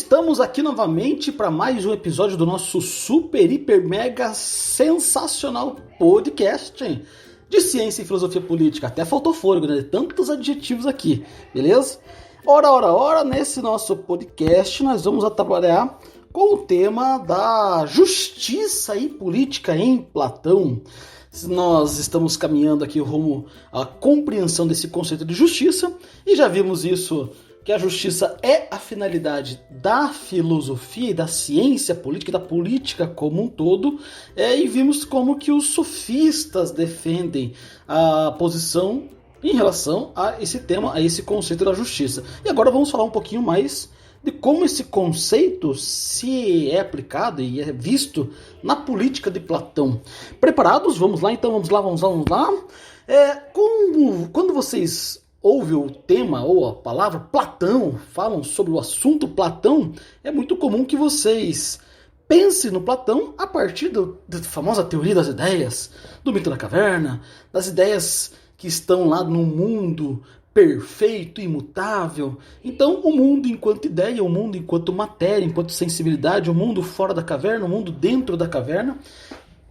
Estamos aqui novamente para mais um episódio do nosso super, hiper, mega sensacional podcast de ciência e filosofia política. Até faltou fôlego, né? Tantos adjetivos aqui, beleza? Ora, nesse nosso podcast nós vamos trabalhar com o tema da justiça e política em Platão. Nós estamos caminhando aqui rumo à compreensão desse conceito de justiça e já vimos isso, que a justiça é a finalidade da filosofia e da ciência política, da política como um todo, e vimos como que os sofistas defendem a posição em relação a esse tema, a esse conceito da justiça. E agora vamos falar um pouquinho mais de como esse conceito se é aplicado e é visto na política de Platão. Preparados? Vamos lá, então, vamos lá. Quando vocês ouvem o tema ou a palavra Platão, falam sobre o assunto Platão, é muito comum que vocês pensem no Platão a partir da famosa teoria das ideias, do mito da caverna, das ideias que estão lá no mundo perfeito, imutável. Então, o mundo enquanto ideia, o mundo enquanto matéria, enquanto sensibilidade, o mundo fora da caverna, o mundo dentro da caverna.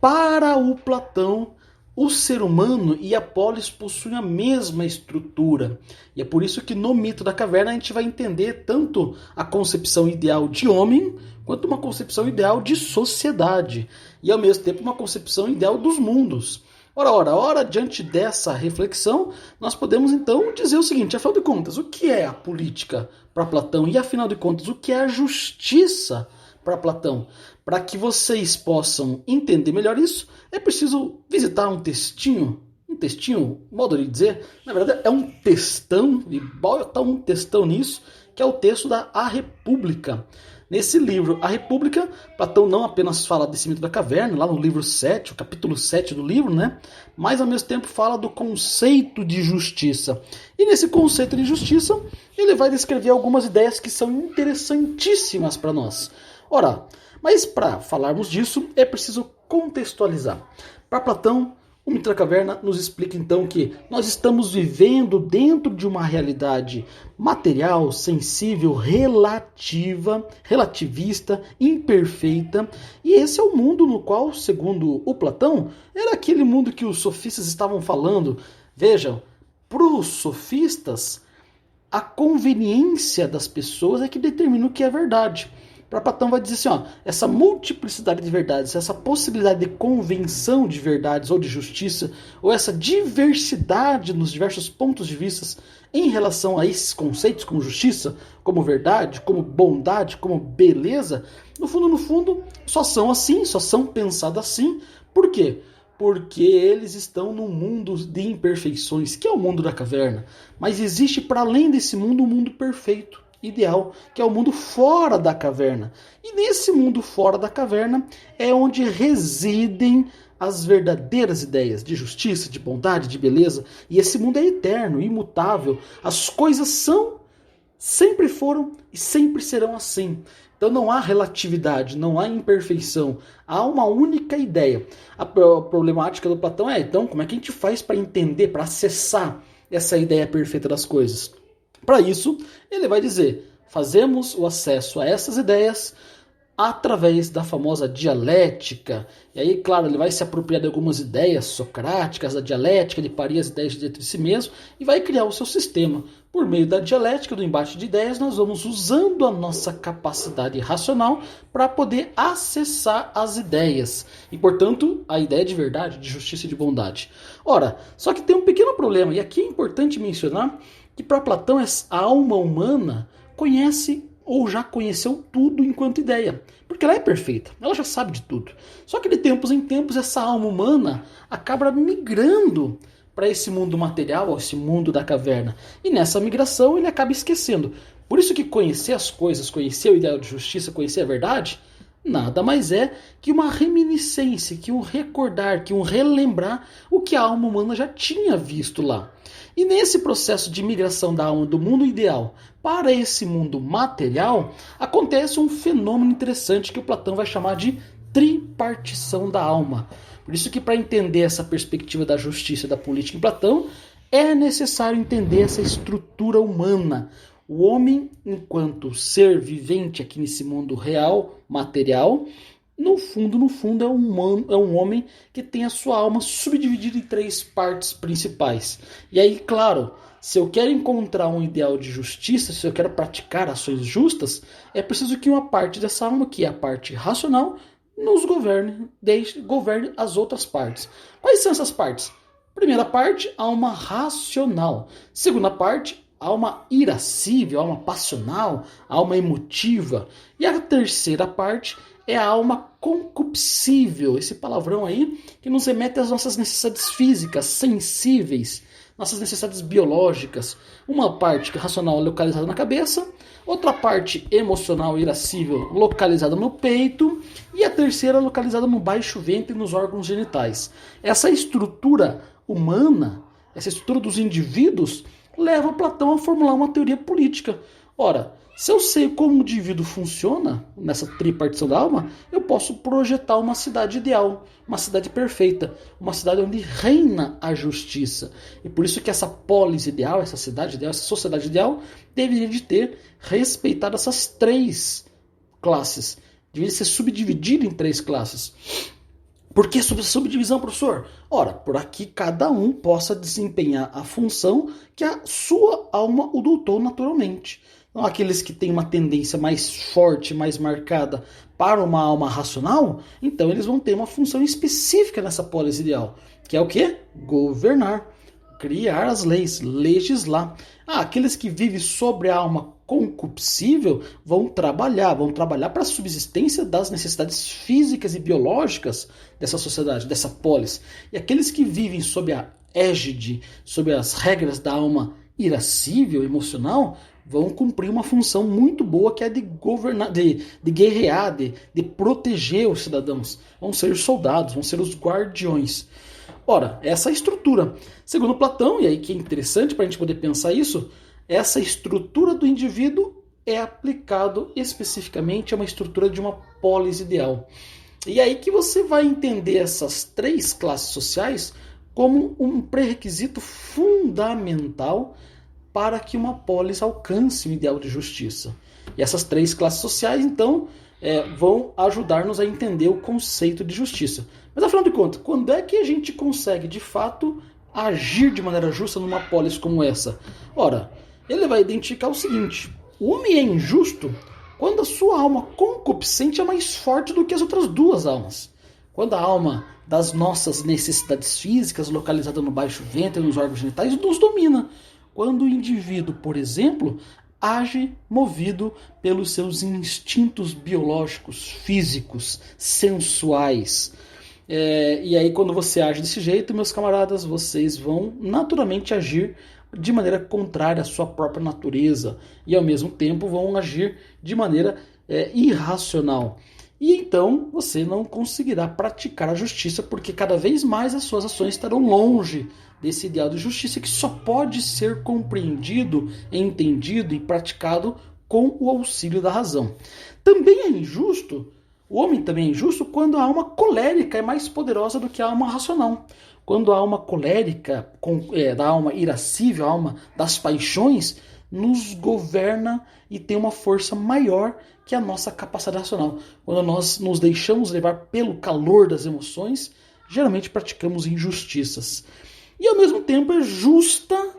Para o Platão, o ser humano e a polis possuem a mesma estrutura. E é por isso que no mito da caverna a gente vai entender tanto a concepção ideal de homem, quanto uma concepção ideal de sociedade. E ao mesmo tempo uma concepção ideal dos mundos. Ora, diante dessa reflexão, nós podemos então dizer o seguinte: afinal de contas, o que é a política para Platão? E afinal de contas, o que é a justiça para Platão? Para que vocês possam entender melhor isso, é preciso visitar um textinho, modo de dizer, na verdade é um textão, e bota um textão nisso, que é o texto da A República. Nesse livro, A República, Platão não apenas fala desse mito da caverna, lá no livro 7, o capítulo 7 do livro, né? Mas ao mesmo tempo fala do conceito de justiça. E nesse conceito de justiça, ele vai descrever algumas ideias que são interessantíssimas para nós. Ora, mas para falarmos disso, é preciso contextualizar. Para Platão, o mito da caverna nos explica então que nós estamos vivendo dentro de uma realidade material, sensível, relativista, imperfeita. E esse é o mundo no qual, segundo o Platão, era aquele mundo que os sofistas estavam falando. Vejam, para os sofistas, a conveniência das pessoas é que determina o que é verdade. Para Platão vai dizer assim, essa multiplicidade de verdades, essa possibilidade de convenção de verdades ou de justiça, ou essa diversidade nos diversos pontos de vista em relação a esses conceitos como justiça, como verdade, como bondade, como beleza, no fundo, só são assim, só são pensados assim. Por quê? Porque eles estão num mundo de imperfeições, que é o mundo da caverna. Mas existe para além desse mundo um mundo perfeito, ideal, que é o mundo fora da caverna. E nesse mundo fora da caverna é onde residem as verdadeiras ideias de justiça, de bondade, de beleza. E esse mundo é eterno, imutável. As coisas são, sempre foram e sempre serão assim. Então não há relatividade, não há imperfeição. Há uma única ideia. A problemática do Platão é, então, como é que a gente faz para entender, para acessar essa ideia perfeita das coisas? Para isso, ele vai dizer, fazemos o acesso a essas ideias através da famosa dialética. E aí, claro, ele vai se apropriar de algumas ideias socráticas da dialética, ele paria as ideias dentro de si mesmo e vai criar o seu sistema. Por meio da dialética, do embate de ideias, nós vamos usando a nossa capacidade racional para poder acessar as ideias. E, portanto, a ideia de verdade, de justiça e de bondade. Ora, só que tem um pequeno problema, e aqui é importante mencionar que para Platão a alma humana conhece ou já conheceu tudo enquanto ideia. Porque ela é perfeita, ela já sabe de tudo. Só que de tempos em tempos essa alma humana acaba migrando para esse mundo material, esse mundo da caverna. E nessa migração ele acaba esquecendo. Por isso que conhecer as coisas, conhecer o ideal de justiça, conhecer a verdade, nada mais é que uma reminiscência, que um recordar, que um relembrar o que a alma humana já tinha visto lá. E nesse processo de migração da alma do mundo ideal para esse mundo material, acontece um fenômeno interessante que o Platão vai chamar de tripartição da alma. Por isso que para entender essa perspectiva da justiça e da política em Platão, é necessário entender essa estrutura humana. O homem, enquanto ser vivente aqui nesse mundo real, material, no fundo é um homem que tem a sua alma subdividida em três partes principais. E aí, claro, se eu quero encontrar um ideal de justiça, se eu quero praticar ações justas, é preciso que uma parte dessa alma, que é a parte racional, nos governe, governe as outras partes. Quais são essas partes? Primeira parte, alma racional. Segunda parte, alma irascível, alma passional, alma emotiva. E a terceira parte é a alma concupiscível, esse palavrão aí que nos remete às nossas necessidades físicas, sensíveis, nossas necessidades biológicas. Uma parte racional localizada na cabeça, outra parte emocional irascível localizada no peito e a terceira localizada no baixo ventre e nos órgãos genitais. Essa estrutura humana, essa estrutura dos indivíduos, leva Platão a formular uma teoria política. Ora, se eu sei como o indivíduo funciona nessa tripartição da alma, eu posso projetar uma cidade ideal, uma cidade perfeita, uma cidade onde reina a justiça. E por isso que essa polis ideal, essa cidade ideal, essa sociedade ideal, deveria de ter respeitado essas três classes. Deveria ser subdividida em três classes. Por que subdivisão, professor? Ora, por aqui cada um possa desempenhar a função que a sua alma o doutou naturalmente. Então, aqueles que têm uma tendência mais forte, mais marcada para uma alma racional, então eles vão ter uma função específica nessa polis ideal, que é o quê? Governar, criar as leis, legislar. Aqueles que vivem sobre a alma concupiscível vão trabalhar para a subsistência das necessidades físicas e biológicas dessa sociedade, dessa polis. E aqueles que vivem sob a égide, sob as regras da alma irascível, emocional, vão cumprir uma função muito boa, que é de governar, de guerrear, de proteger os cidadãos. Vão ser soldados, vão ser os guardiões. Ora, essa estrutura, segundo Platão, e aí que é interessante para a gente poder pensar isso, essa estrutura do indivíduo é aplicado especificamente a uma estrutura de uma polis ideal. E aí que você vai entender essas três classes sociais como um pré-requisito fundamental para que uma polis alcance o ideal de justiça. E essas três classes sociais, então, vão ajudar-nos a entender o conceito de justiça. Mas, afinal de contas, quando é que a gente consegue, de fato, agir de maneira justa numa polis como essa? Ora, ele vai identificar o seguinte: o homem é injusto quando a sua alma concupiscente é mais forte do que as outras duas almas. Quando a alma das nossas necessidades físicas, localizada no baixo ventre e nos órgãos genitais, nos domina. Quando o indivíduo, por exemplo, age movido pelos seus instintos biológicos, físicos, sensuais. E aí, quando você age desse jeito, meus camaradas, vocês vão naturalmente agir de maneira contrária à sua própria natureza e, ao mesmo tempo, vão agir de maneira irracional. E então você não conseguirá praticar a justiça, porque cada vez mais as suas ações estarão longe desse ideal de justiça, que só pode ser compreendido, entendido e praticado com o auxílio da razão. Também é injusto, o homem também é injusto quando a alma colérica é mais poderosa do que a alma racional. Quando a alma colérica, da alma irascível, a alma das paixões, nos governa e tem uma força maior que a nossa capacidade racional. Quando nós nos deixamos levar pelo calor das emoções, geralmente praticamos injustiças. E ao mesmo tempo é justa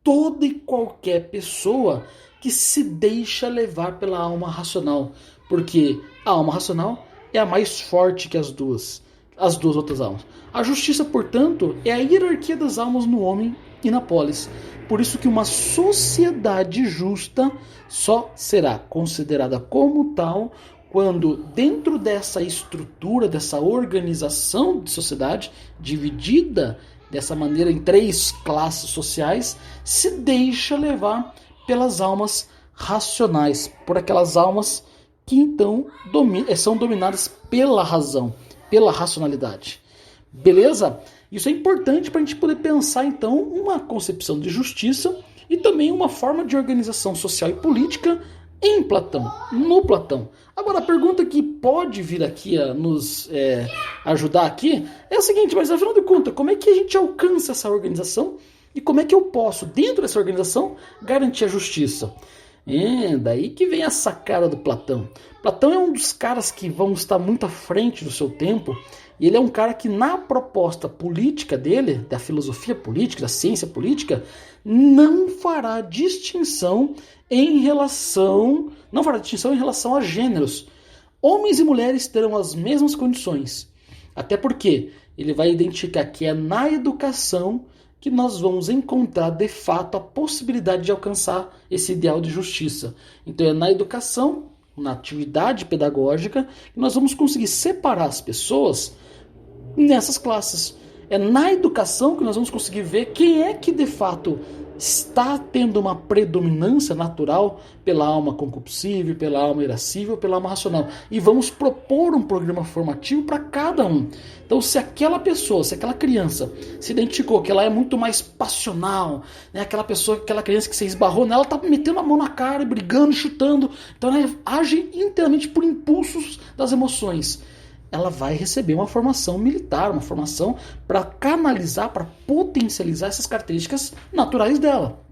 toda e qualquer pessoa que se deixa levar pela alma racional, porque a alma racional é a mais forte que as duas outras almas. A justiça, portanto, é a hierarquia das almas no homem e na polis. Por isso que uma sociedade justa só será considerada como tal quando, dentro dessa estrutura, dessa organização de sociedade, dividida dessa maneira em três classes sociais, se deixa levar pelas almas racionais, por aquelas almas que então são dominadas pela razão, pela racionalidade. Beleza? Isso é importante para a gente poder pensar, então, uma concepção de justiça e também uma forma de organização social e política em Platão, no Platão. Agora, a pergunta que pode vir aqui a nos ajudar aqui é a seguinte: mas afinal de contas, como é que a gente alcança essa organização E como é que eu posso, dentro dessa organização, garantir a justiça? Daí que vem a sacada do Platão. Platão é um dos caras que vão estar muito à frente do seu tempo, e ele é um cara que na proposta política dele, da filosofia política, da ciência política, não fará distinção em relação a gêneros. Homens e mulheres terão as mesmas condições. Até porque ele vai identificar que é na educação que nós vamos encontrar de fato a possibilidade de alcançar esse ideal de justiça. Então é na educação, na atividade pedagógica, que nós vamos conseguir separar as pessoas nessas classes. É na educação que nós vamos conseguir ver quem é que de fato está tendo uma predominância natural pela alma concupiscível, pela alma irascível, pela alma racional. E vamos propor um programa formativo para cada um. Então, se aquela pessoa, se aquela criança se identificou que ela é muito mais passional, né? Aquela criança que você esbarrou nela, está metendo a mão na cara, brigando, chutando. Então, ela age inteiramente por impulsos das emoções. Ela vai receber uma formação militar, uma formação para canalizar, para potencializar essas características naturais dela.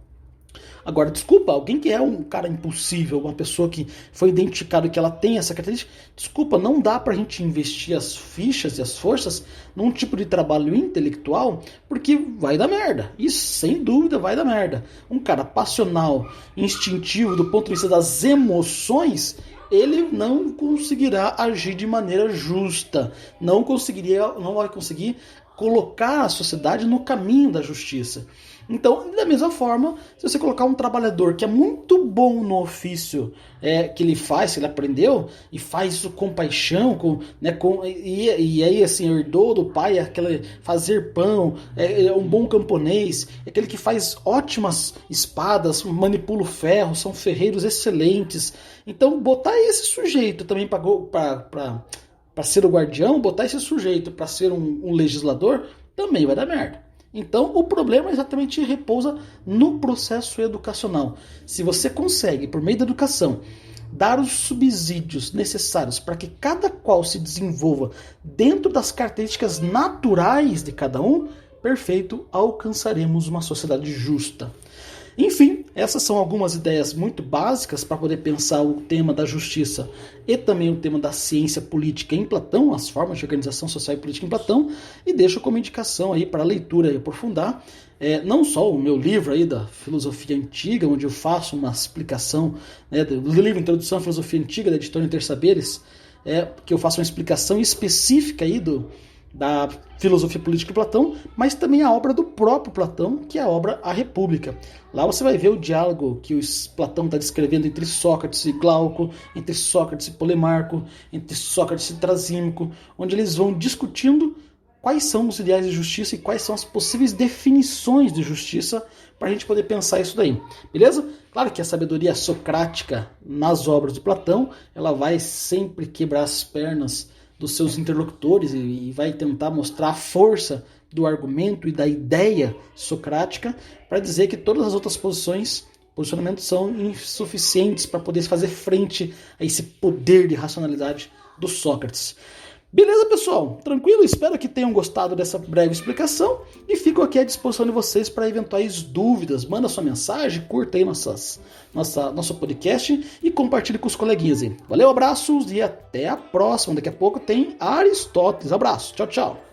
Agora, desculpa, alguém que é um cara impulsível, uma pessoa que foi identificado que ela tem essa característica, desculpa, não dá pra gente investir as fichas e as forças num tipo de trabalho intelectual, porque vai dar merda. Isso, sem dúvida, vai dar merda. Um cara passional, instintivo, do ponto de vista das emoções, ele não conseguirá agir de maneira justa, não vai conseguir colocar a sociedade no caminho da justiça. Então, da mesma forma, se você colocar um trabalhador que é muito bom no ofício que ele faz, que ele aprendeu, e faz isso com paixão, e aí assim, herdou do pai aquele fazer pão, é um bom camponês, é aquele que faz ótimas espadas, manipula o ferro, são ferreiros excelentes. Então, botar esse sujeito também para ser o guardião, botar esse sujeito para ser um legislador, também vai dar merda. Então, o problema exatamente repousa no processo educacional. Se você consegue, por meio da educação, dar os subsídios necessários para que cada qual se desenvolva dentro das características naturais de cada um, perfeito, alcançaremos uma sociedade justa. Enfim, essas são algumas ideias muito básicas para poder pensar o tema da justiça e também o tema da ciência política em Platão, as formas de organização social e política em Platão, e deixo como indicação aí para leitura e aprofundar, não só o meu livro aí da filosofia antiga, onde eu faço uma explicação, do livro Introdução à Filosofia Antiga, da editora Intersaberes, que eu faço uma explicação específica aí da filosofia política de Platão, mas também a obra do próprio Platão, que é a obra A República. Lá você vai ver o diálogo que Platão está descrevendo entre Sócrates e Glauco, entre Sócrates e Polemarco, entre Sócrates e Trasímaco, onde eles vão discutindo quais são os ideais de justiça e quais são as possíveis definições de justiça para a gente poder pensar isso daí. Beleza? Claro que a sabedoria socrática nas obras de Platão, ela vai sempre quebrar as pernas dos seus interlocutores e vai tentar mostrar a força do argumento e da ideia socrática para dizer que todas as outras posicionamentos são insuficientes para poder fazer frente a esse poder de racionalidade do Sócrates. Beleza, pessoal? Tranquilo? Espero que tenham gostado dessa breve explicação e fico aqui à disposição de vocês para eventuais dúvidas. Manda sua mensagem, curta aí nosso podcast e compartilhe com os coleguinhas aí. Valeu, abraços e até a próxima. Daqui a pouco tem Aristóteles. Abraço. Tchau, tchau.